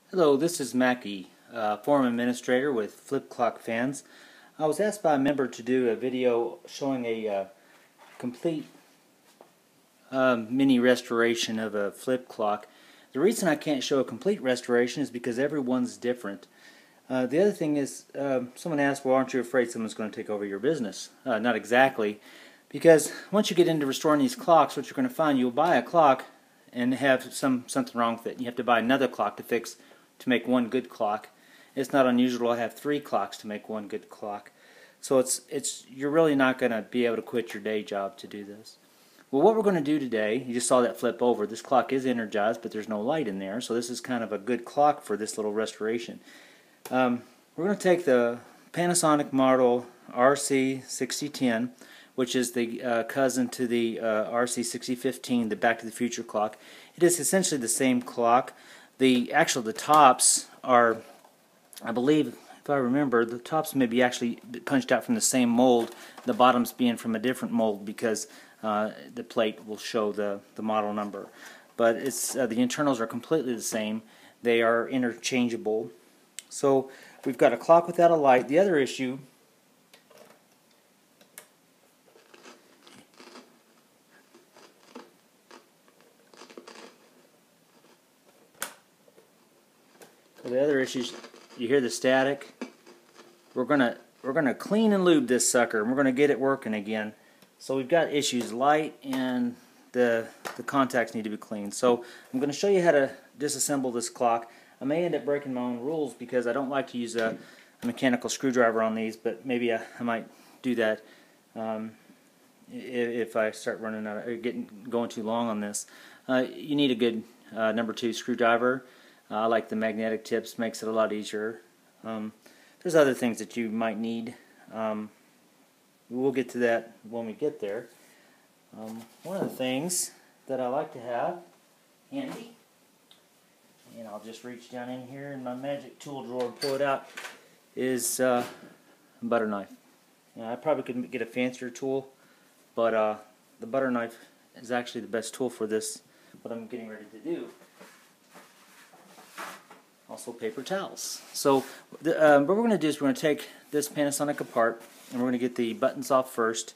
Hello, this is Mackie, Forum Administrator with Flip Clock Fans. I was asked by a member to do a video showing a complete mini restoration of a flip clock. The reason I can't show a complete restoration is because everyone's different. The other thing is, someone asked, well, aren't you afraid someone's going to take over your business? Not exactly, because once you get into restoring these clocks, what you're going to find, you'll buy a clock and have something wrong with it. You have to buy another clock to make one good clock. It's not unusual to have 3 clocks to make one good clock. So you're really not going to be able to quit your day job to do this. Well, what we're going to do today, you just saw that flip over. This clock is energized, but there's no light in there, so this is kind of a good clock for this little restoration. We're going to take the Panasonic model RC-6010, which is the cousin to the RC-6010, the Back to the Future clock. It is essentially the same clock. The tops are, I believe, if I remember, the tops may be actually punched out from the same mold, the bottoms being from a different mold because the plate will show the model number. But the internals are completely the same. They are interchangeable. So we've got a clock without a light. The other issue is you hear the static. We're gonna clean and lube this sucker, and we're gonna get it working again. So we've got issues, light and the contacts need to be cleaned. So I'm going to show you how to disassemble this clock. I may end up breaking my own rules because I don't like to use a mechanical screwdriver on these, but maybe I might do that if I start running out or going too long on this. You need a good number 2 screwdriver. I like the magnetic tips, makes it a lot easier. There's other things that you might need. We'll get to that when we get there. One of the things that I like to have handy, and I'll just reach down in here in my magic tool drawer and pull it out, is a butter knife. Now, I probably could get a fancier tool, but the butter knife is actually the best tool for this, what I'm getting ready to do. Also paper towels. So what we're going to do is we're going to take this Panasonic apart, and we're going to get the buttons off first.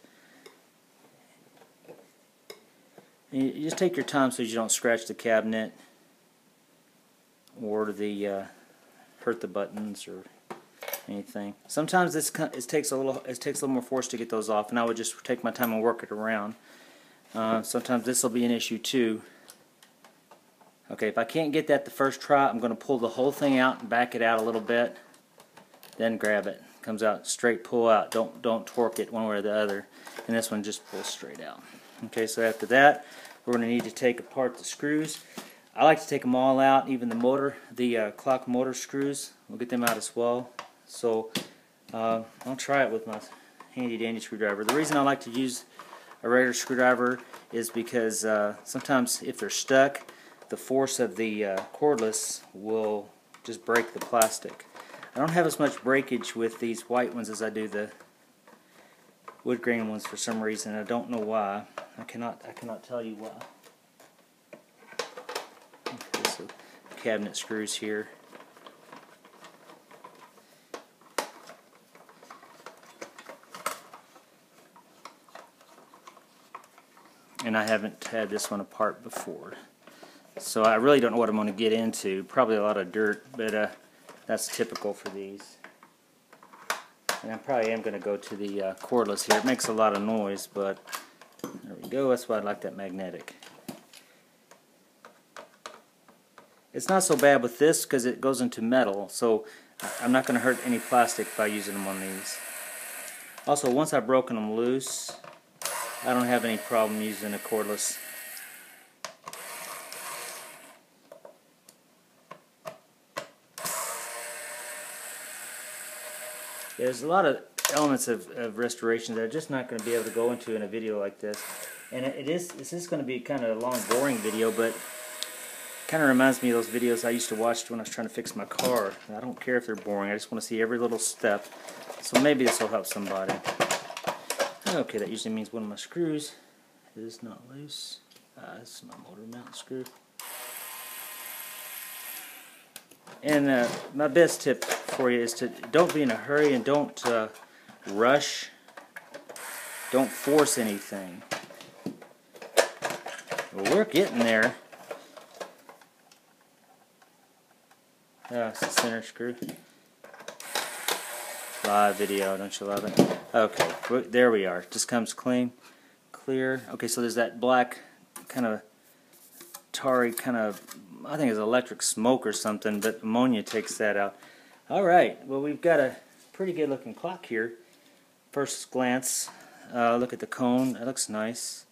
And you just take your time so you don't scratch the cabinet or hurt the buttons or anything. Sometimes it takes a little more force to get those off, and I would just take my time and work it around. Sometimes this will be an issue too. Okay, if I can't get that the first try, I'm going to pull the whole thing out and back it out a little bit, then grab it. Comes out straight, pull out. Don't torque it one way or the other. And this one just pulls straight out. Okay, so after that, we're going to need to take apart the screws. I like to take them all out, even the clock motor screws. We'll get them out as well. So I'll try it with my handy dandy screwdriver. The reason I like to use a regular screwdriver is because sometimes if they're stuck, the force of the cordless will just break the plastic. I don't have as much breakage with these white ones as I do the wood grain ones for some reason. I don't know why. I cannot tell you why. Okay, so cabinet screws here. And I haven't had this one apart before. So I really don't know what I'm going to get into. Probably a lot of dirt, but that's typical for these. And I probably am going to go to the cordless here. It makes a lot of noise, but there we go. That's why I like that magnetic. It's not so bad with this because it goes into metal, so I'm not going to hurt any plastic by using them on these. Also, once I've broken them loose, I don't have any problem using a cordless. There's a lot of elements of restoration that I'm just not going to be able to go into in a video like this. And this is going to be kind of a long, boring video, but kind of reminds me of those videos I used to watch when I was trying to fix my car. I don't care if they're boring. I just want to see every little step. So maybe this will help somebody. Okay, that usually means one of my screws is not loose. This is my motor mount screw. And my best tip for you is to don't be in a hurry and don't rush. Don't force anything. Well, we're getting there. It's the center screw. Live video, don't you love it? Okay, there we are. Just comes clean, clear. Okay, so there's that black kind of tarry kind of, I think it's electric smoke or something, but ammonia takes that out. Alright, well, we've got a pretty good looking clock here. First glance, look at the cone. That looks nice.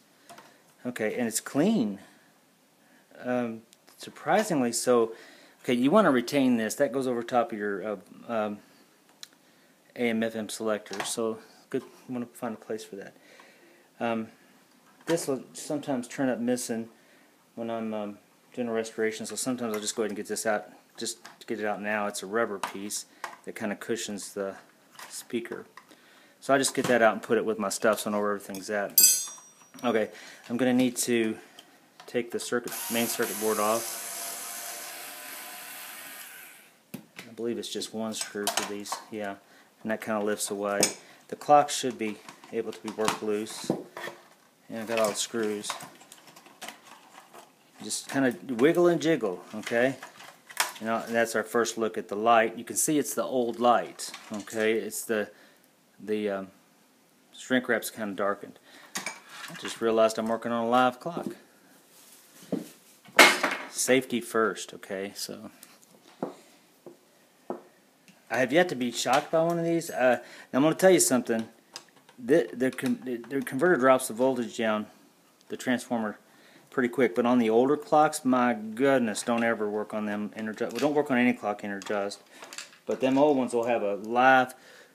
Okay, and it's clean. Surprisingly so. Okay, you want to retain this. That goes over top of your AM/FM selector. So good. You want to find a place for that. This will sometimes turn up missing when I'm doing a restoration. So sometimes I'll just go ahead and get this out. Just to get it out now. It's a rubber piece that kind of cushions the speaker. So I just get that out and put it with my stuff so I know where everything's at. Okay, I'm going to need to take the main circuit board off. I believe it's just one screw for these, yeah, and that kind of lifts away. The clock should be able to be worked loose, and I've got all the screws. Just kind of wiggle and jiggle, okay? You know, and that's our first look at the light. You can see it's the old light, okay? It's the shrink wrap's kind of darkened. I just realized I'm working on a live clock. Safety first, okay? So I have yet to be shocked by one of these. Now I'm going to tell you something. The converter drops the voltage down, the transformer, pretty quick. But on the older clocks, my goodness, don't ever work on them. Well, don't work on any clock energized. But them old ones will have a live.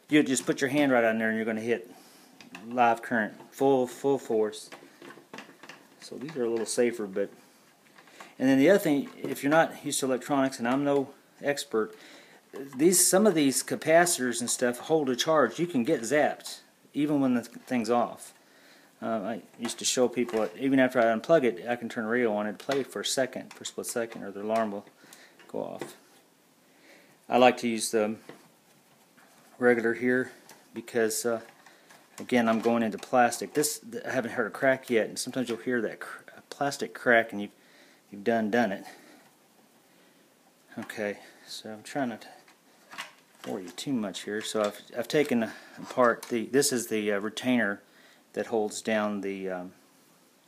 You just put your hand right on there, and you're going to hit live current, full force. So these are a little safer, but. And then the other thing, if you're not used to electronics, and I'm no expert, some of these capacitors and stuff hold a charge. You can get zapped even when the thing's off. I used to show people, even after I unplug it, I can turn the radio on and play for a split second, or the alarm will go off. I like to use the regular here because, again, I'm going into plastic. I haven't heard a crack yet, and sometimes you'll hear that plastic crack, and you've done it. Okay, so I'm trying not to bore you too much here. So I've taken apart this is the retainer that holds down the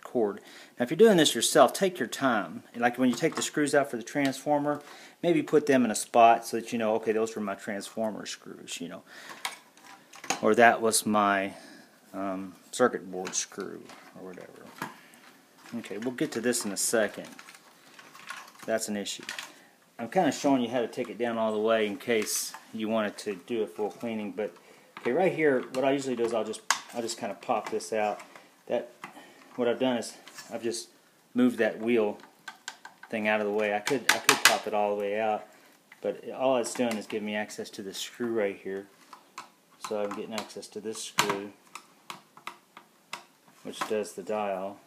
cord. Now if you're doing this yourself, take your time. Like when you take the screws out for the transformer, maybe put them in a spot so that you know, okay, those were my transformer screws, you know, or that was my circuit board screw or whatever. Okay, we'll get to this in a second. That's an issue. I'm kind of showing you how to take it down all the way in case you wanted to do a full cleaning. But okay, right here, what I usually do is I'll just kind of pop this out. What I've done is I've just moved that wheel thing out of the way. I could pop it all the way out, but all it's doing is giving me access to this screw right here. So I'm getting access to this screw, which does the dial.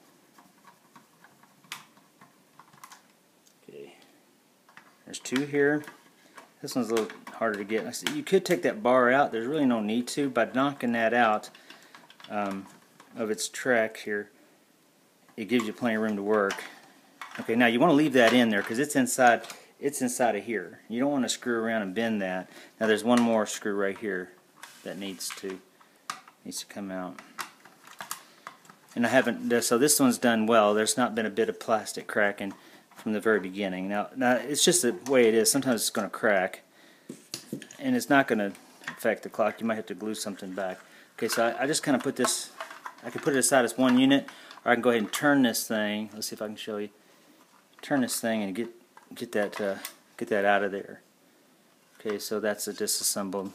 Okay. There's two here. This one's a little harder to get. You could take that bar out. There's really no need to. By knocking that out of its track here, it gives you plenty of room to work. Okay, now you want to leave that in there because it's inside of here. You don't want to screw around and bend that. Now there's one more screw right here that needs to come out. And I haven't. So this one's done well. There's not been a bit of plastic cracking from the very beginning. Now it's just the way it is. Sometimes it's going to crack, and it's not going to affect the clock. You might have to glue something back. Okay, so I just kind of put this. I can put it aside as one unit, or I can go ahead and turn this thing. Let's see if I can show you. Turn this thing and get that out of there. Okay, so that's a disassembled.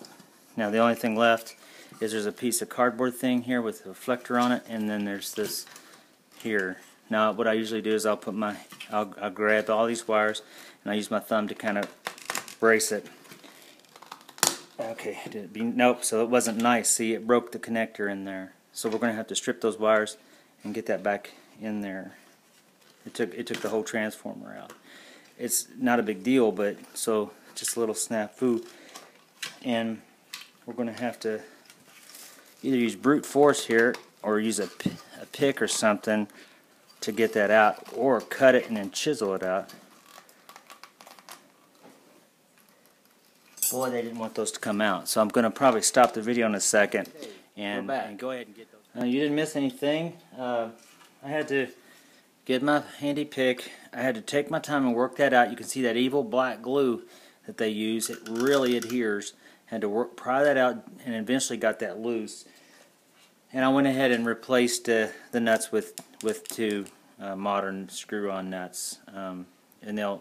Now the only thing left is there's a piece of cardboard thing here with a reflector on it, and then there's this here. Now what I usually do is I'll grab all these wires and I use my thumb to kind of brace it. Okay, nope, so it wasn't nice. See, it broke the connector in there. So we're going to have to strip those wires and get that back in there. It took the whole transformer out. It's not a big deal, but so just a little snafu, and we're going to have to either use brute force here or use a pick or something to get that out, or cut it and then chisel it out. Boy, they didn't want those to come out, so I'm going to probably stop the video in a second and go ahead and get those. You didn't miss anything. I had to get my handy pick. I had to take my time and work that out. You can see that evil black glue that they use. It really adheres. Had to pry that out and eventually got that loose. And I went ahead and replaced the nuts with two modern screw-on nuts. And they'll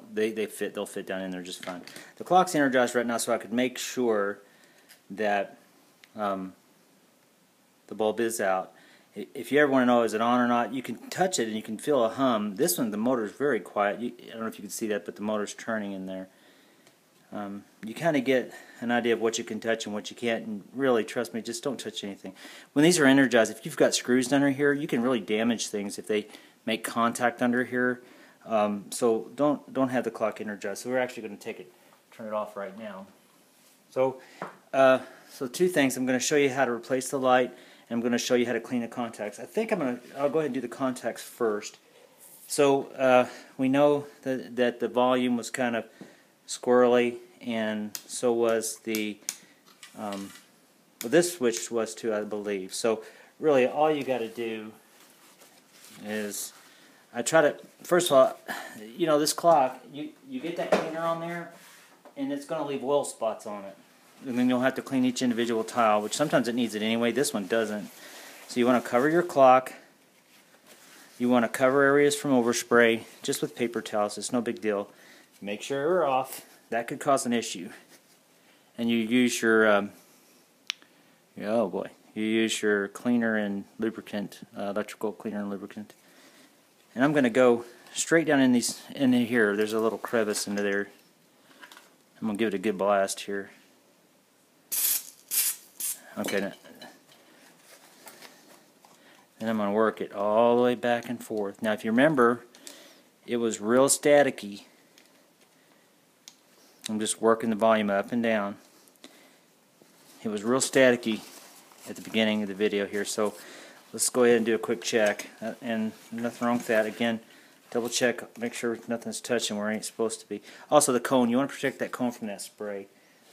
fit down in there just fine. The clock's energized right now, so I could make sure that the bulb is out. If you ever want to know is it on or not, you can touch it and you can feel a hum. This one, the motor is very quiet. I don't know if you can see that, but the motor's turning in there. You kind of get an idea of what you can touch and what you can't, and really, trust me, just don't touch anything. When these are energized, if you've got screws under here, you can really damage things if they make contact under here. So don't have the clock energized. So we're actually going to turn it off right now. So two things. I'm going to show you how to replace the light, and I'm going to show you how to clean the contacts. I think I'll go ahead and do the contacts first. So we know that the volume was kind of squirrely, and so was this switch was too, I believe. So really, all you got to do is first of all, you know, this clock, you get that cleaner on there, and it's going to leave oil spots on it. And then you'll have to clean each individual tile, which sometimes it needs it anyway. This one doesn't. So you want to cover your clock. You want to cover areas from overspray just with paper towels. It's no big deal. Make sure they're off. That could cause an issue. And you use your you use your cleaner and lubricant, electrical cleaner and lubricant. And I'm going to go straight down in here. There's a little crevice into there. I'm going to give it a good blast here. Okay, now, and I'm going to work it all the way back and forth. Now, if you remember, it was real staticky. I'm just working the volume up and down. It was real staticky at the beginning of the video here, so let's go ahead and do a quick check. And nothing wrong with that. Again, double check, make sure nothing's touching where it ain't supposed to be. Also, the cone, you want to protect that cone from that spray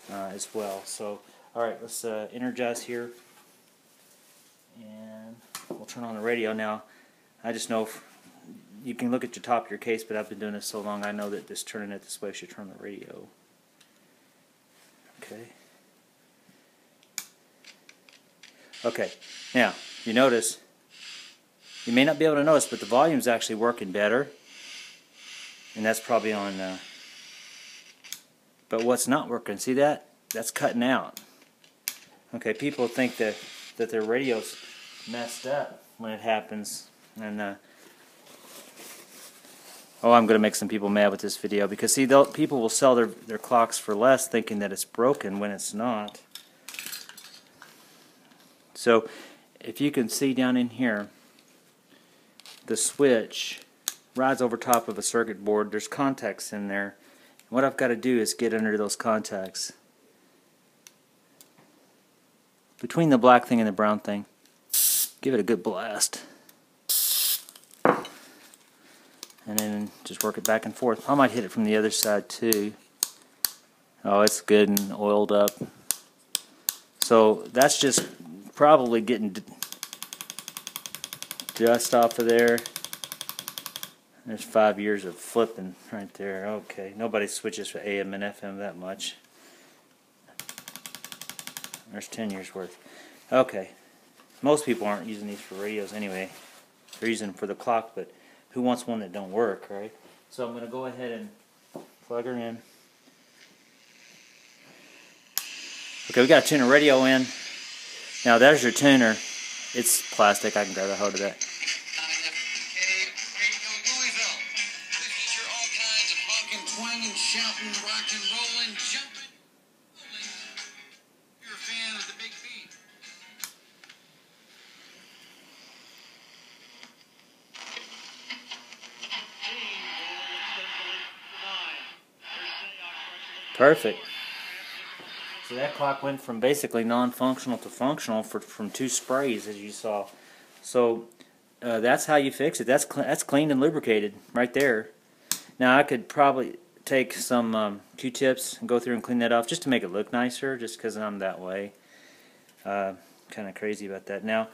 as well. So, alright, let's energize here. And we'll turn on the radio now. I just know you can look at the top of your case, but I've been doing this so long, I know that just turning it this way should turn the radio. Okay, now you notice, you may not be able to notice, but the volume's actually working better, and that's probably on but what's not working, see that? That's cutting out. Okay, people think that their radio's messed up when it happens, and oh, I'm going to make some people mad with this video, because see, people will sell their clocks for less thinking that it's broken when it's not. So if you can see down in here, the switch rides over top of a circuit board. There's contacts in there. What I've got to do is get under those contacts. Between the black thing and the brown thing, give it a good blast. And then just work it back and forth. I might hit it from the other side too. Oh, it's good and oiled up. So that's just probably getting dust off of there. There's 5 years of flipping right there. Okay, nobody switches for AM and FM that much. There's 10 years worth. Okay, most people aren't using these for radios anyway. They're using them for the clock, but who wants one that don't work, right? So I'm going to go ahead and plug her in. Okay, we got to tune a radio in. Now there's your tuner. It's plastic. I can grab a hold of that. Perfect. So that clock went from basically non-functional to functional from 2 sprays, as you saw. So that's how you fix it. That's cleaned and lubricated right there. Now I could probably take some Q-tips and go through and clean that off just to make it look nicer, just because I'm that way. Kind of crazy about that. Now,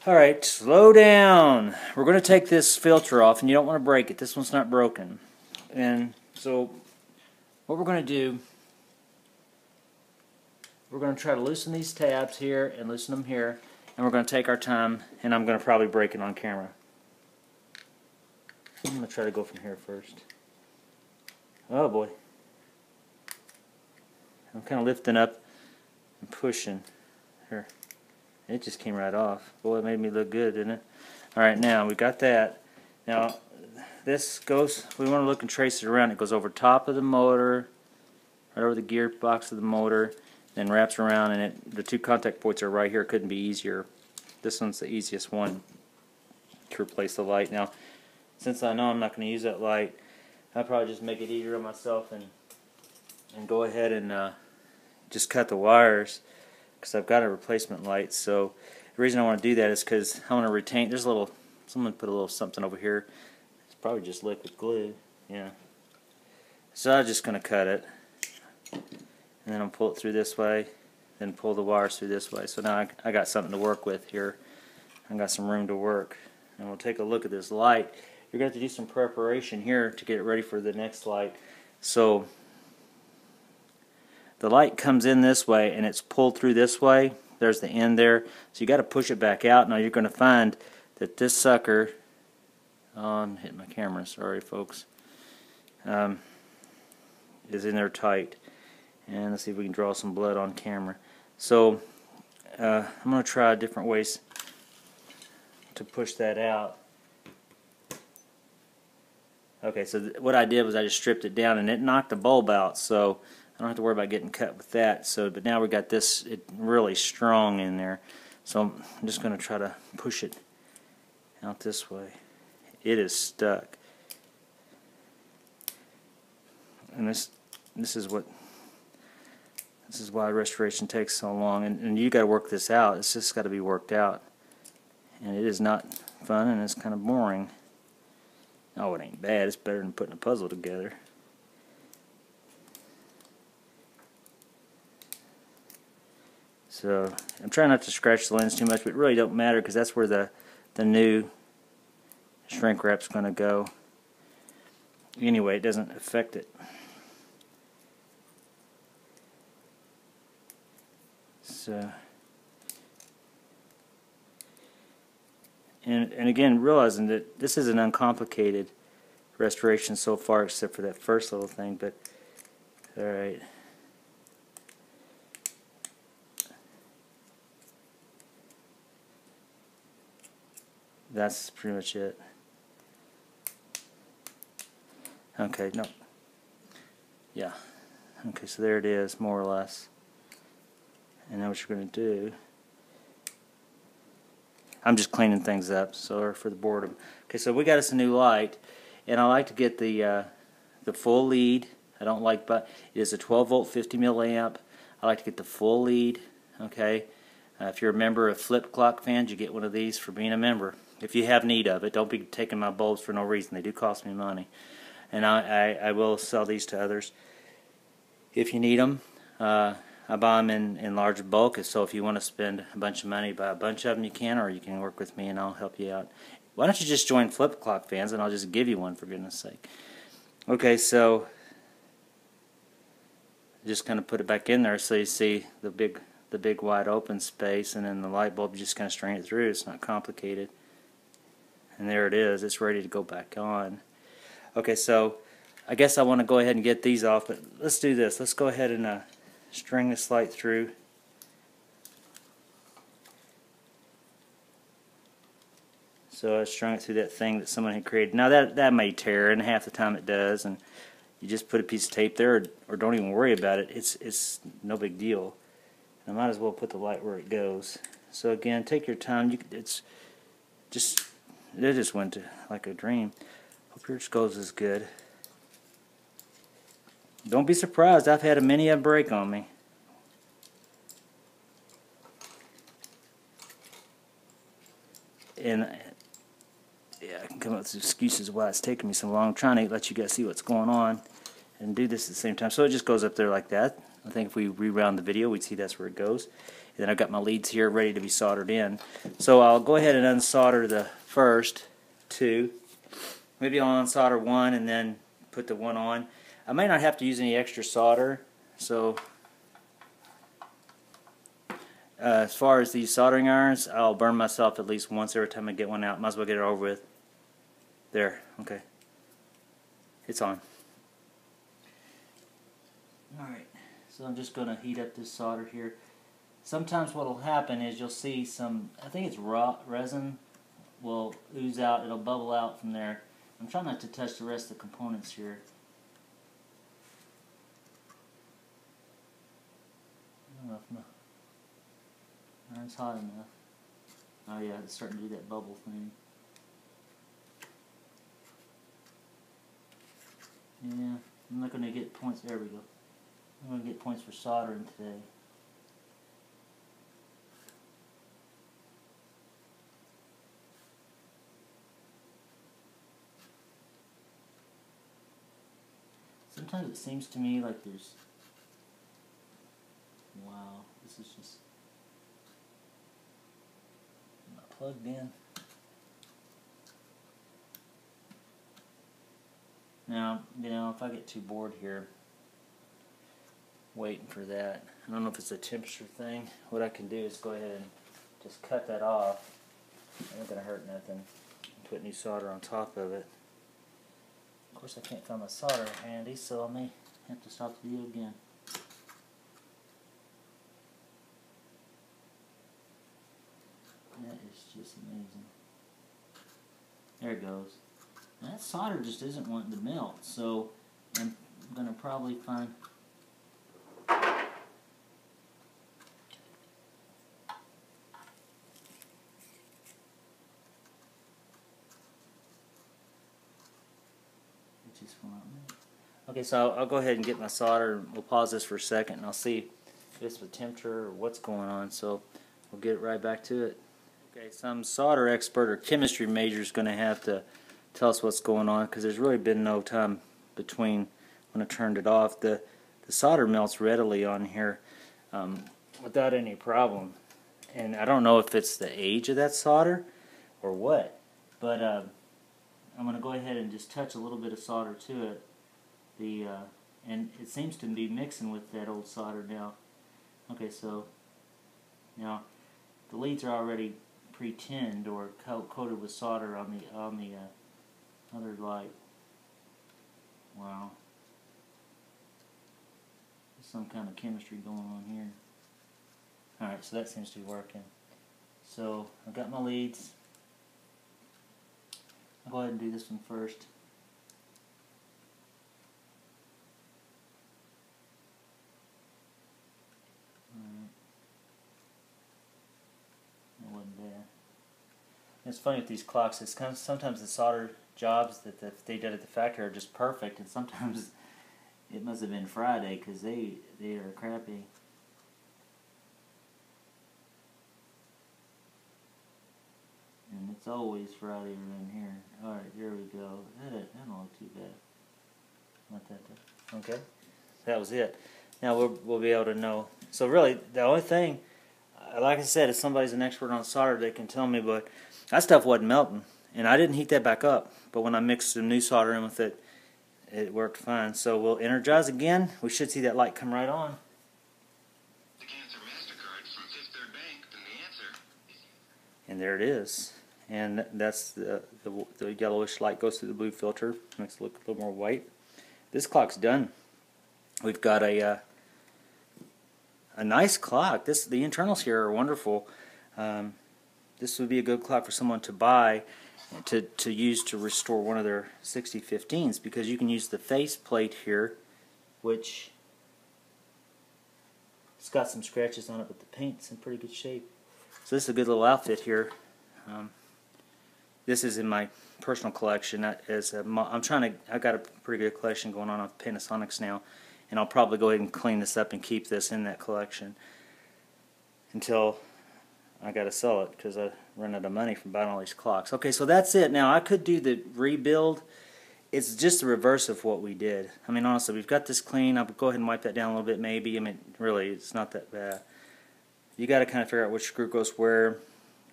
alright, slow down. We're going to take this filter off, and you don't want to break it. This one's not broken. And so what we're going to do, we're going to try to loosen these tabs here and loosen them here, and we're going to take our time, and I'm going to probably break it on camera. I'm going to try to go from here first. Oh boy. I'm kind of lifting up and pushing. Here. It just came right off. Boy, it made me look good, didn't it? Alright, now we got that. Now, this goes, we want to look and trace it around. It goes over top of the motor, right over the gearbox of the motor, then wraps around, and the 2 contact points are right here. Couldn't be easier. This one's the easiest one to replace the light. Now, since I know I'm not going to use that light, I'll probably just make it easier on myself and go ahead and just cut the wires, because I've got a replacement light. So the reason I want to do that is because I want to retain, there's a little, someone put a little something over here. It's probably just liquid glue. Yeah. So I'm just going to cut it, and then I'll pull it through this way, then pull the wires through this way. So now I got something to work with here. I got some room to work. And we'll take a look at this light. You're going to have to do some preparation here to get it ready for the next light. So the light comes in this way and it's pulled through this way. There's the end there. So you got to push it back out. Now you're going to find that this sucker, I'm hitting my camera, sorry folks, is in there tight. And let's see if we can draw some blood on camera. So I'm going to try different ways to push that out. Okay, so what I did was I just stripped it down and it knocked the bulb out, so I don't have to worry about getting cut with that. So, but now we got this really strong in there, so I'm just going to try to push it out this way. It is stuck, and this is why restoration takes so long. And you got to work this out. It's just got to be worked out, and it is not fun, and it's kind of boring. Oh, it ain't bad. It's better than putting a puzzle together. So I'm trying not to scratch the lens too much, but it really don't matter because that's where the new shrink wrap's going to go. Anyway, it doesn't affect it. So, and again, realizing that this is an uncomplicated restoration so far, except for that first little thing. But all right. That's pretty much it. Okay, no. Yeah. Okay, so there it is, more or less. And now what you're going to do, I'm just cleaning things up, sorry for the boredom. Okay, so we got us a new light, and I like to get the full lead. I don't like, but it is a 12 volt 50 milliamp. I like to get the full lead. Okay, if you're a member of Flip Clock fans, you get one of these for being a member. If you have need of it, don't be taking my bulbs for no reason. They do cost me money, and I will sell these to others if you need them. I buy them in large bulk, so if you want to spend a bunch of money, buy a bunch of them, you can, or you can work with me and I'll help you out. Why don't you just join Flip Clock fans and I'll just give you one, for goodness sake. Okay, so just kind of put it back in there so you see the big wide open space, and then the light bulb, you just kind of strain it through. It's not complicated. And there it is. It's ready to go back on. Okay, so I guess I want to go ahead and get these off, but let's do this. Let's go ahead and string this light through. So I strung it through that thing that someone had created. Now that may tear, and half the time it does, and you just put a piece of tape there, or don't even worry about it. It's no big deal. I might as well put the light where it goes. So again, take your time. It just went to like a dream. Hope yours goes as good. Don't be surprised, I've had many a break on me. And yeah, I can come up with excuses why it's taking me so long. I'm trying to let you guys see what's going on and do this at the same time. So it just goes up there like that. I think if we rewound the video, we'd see that's where it goes. And then I've got my leads here ready to be soldered in. So I'll go ahead and unsolder the first two. Maybe I'll unsolder one and then put the one on. I may not have to use any extra solder. So as far as these soldering irons, I'll burn myself at least once every time I get one out. Might as well get it over with. There, okay. It's on. Alright, so I'm just going to heat up this solder here. Sometimes what will happen is you'll see some, I think it's raw resin will ooze out, it'll bubble out from there. I'm trying not to touch the rest of the components here. I don't know if my iron's hot enough. Oh yeah, it's starting to do that bubble thing. Yeah, I'm not going to get points, there we go. I'm going to get points for soldering today. Sometimes it seems to me like there's, wow, this is just not plugged in. Now, you know, if I get too bored here waiting for that, I don't know if it's a temperature thing. What I can do is go ahead and just cut that off. It ain't gonna hurt nothing. Put new solder on top of it. Of course, I can't find my solder handy, so I may have to stop the video again. That is just amazing. There it goes. That solder just isn't wanting to melt, so I'm going to probably find... It just won't melt. Okay, so I'll go ahead and get my solder. We'll pause this for a second, and I'll see if it's the temperature or what's going on, so we'll get right back to it. Okay, some solder expert or chemistry major is going to have to tell us what's going on, because there's really been no time between when I turned it off. The solder melts readily on here without any problem, and I don't know if it's the age of that solder or what, but I'm going to go ahead and just touch a little bit of solder to it. And it seems to be mixing with that old solder now. Okay, so now the leads are already pre-tinned or coated with solder on the other light. Wow. There's some kind of chemistry going on here. Alright, so that seems to be working. So I've got my leads. I'll go ahead and do this one first. It wasn't bad. It's funny with these clocks, it's kind of, sometimes the solder jobs that they did at the factory are just perfect, and sometimes it must have been Friday because they are crappy. And it's always Friday around here. Alright, there we go. That don't look too bad. Not that bad. Okay, that was it. Now we'll be able to know. So really, the only thing, like I said, if somebody's an expert on solder, they can tell me, but that stuff wasn't melting. And I didn't heat that back up. But when I mixed some new solder in with it, it worked fine. So we'll energize again. We should see that light come right on. The Cancer MasterCard from Fifth Third Bank, and the answer is... And there it is. And that's the yellowish light goes through the blue filter. Makes it look a little more white. This clock's done. We've got a nice clock. The internals here are wonderful. This would be a good clock for someone to buy to use to restore one of their 6015s, because you can use the face plate here, which it's got some scratches on it, but the paint's in pretty good shape. So this is a good little outfit here. This is in my personal collection. I got a pretty good collection going on of Panasonics now, and I'll probably go ahead and clean this up and keep this in that collection until I got to sell it because I run out of money from buying all these clocks. Okay, so that's it. Now I could do the rebuild. It's just the reverse of what we did. I mean, honestly, we've got this clean. I'll go ahead and wipe that down a little bit maybe. I mean, really, it's not that bad. You got to kind of figure out which screw goes where.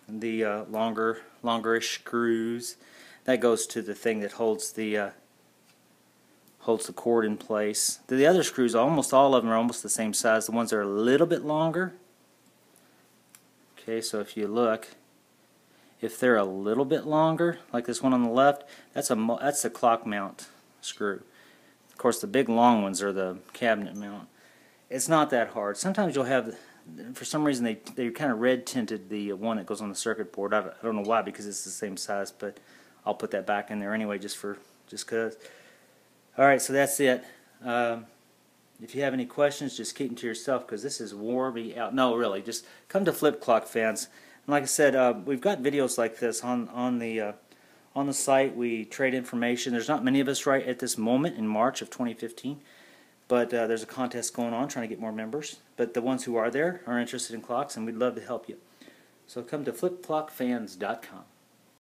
The longerish screws, that goes to the thing that holds the cord in place. The other screws, almost all of them are almost the same size. The ones that are a little bit longer, okay, so if you look, if they're a little bit longer, like this one on the left, that's the clock mount screw. Of course, the big long ones are the cabinet mount. It's not that hard. Sometimes you'll have, for some reason, they kind of red tinted the one that goes on the circuit board. I don't know why, because it's the same size, but I'll put that back in there anyway, just cause. All right, so that's it. If you have any questions, just keep them to yourself, because this is wore me out. No, really, just come to Flip Clock Fans. And like I said, we've got videos like this on the site. We trade information. There's not many of us right at this moment in March of 2015. But there's a contest going on trying to get more members. But the ones who are there are interested in clocks, and we'd love to help you. So come to flipclockfans.com.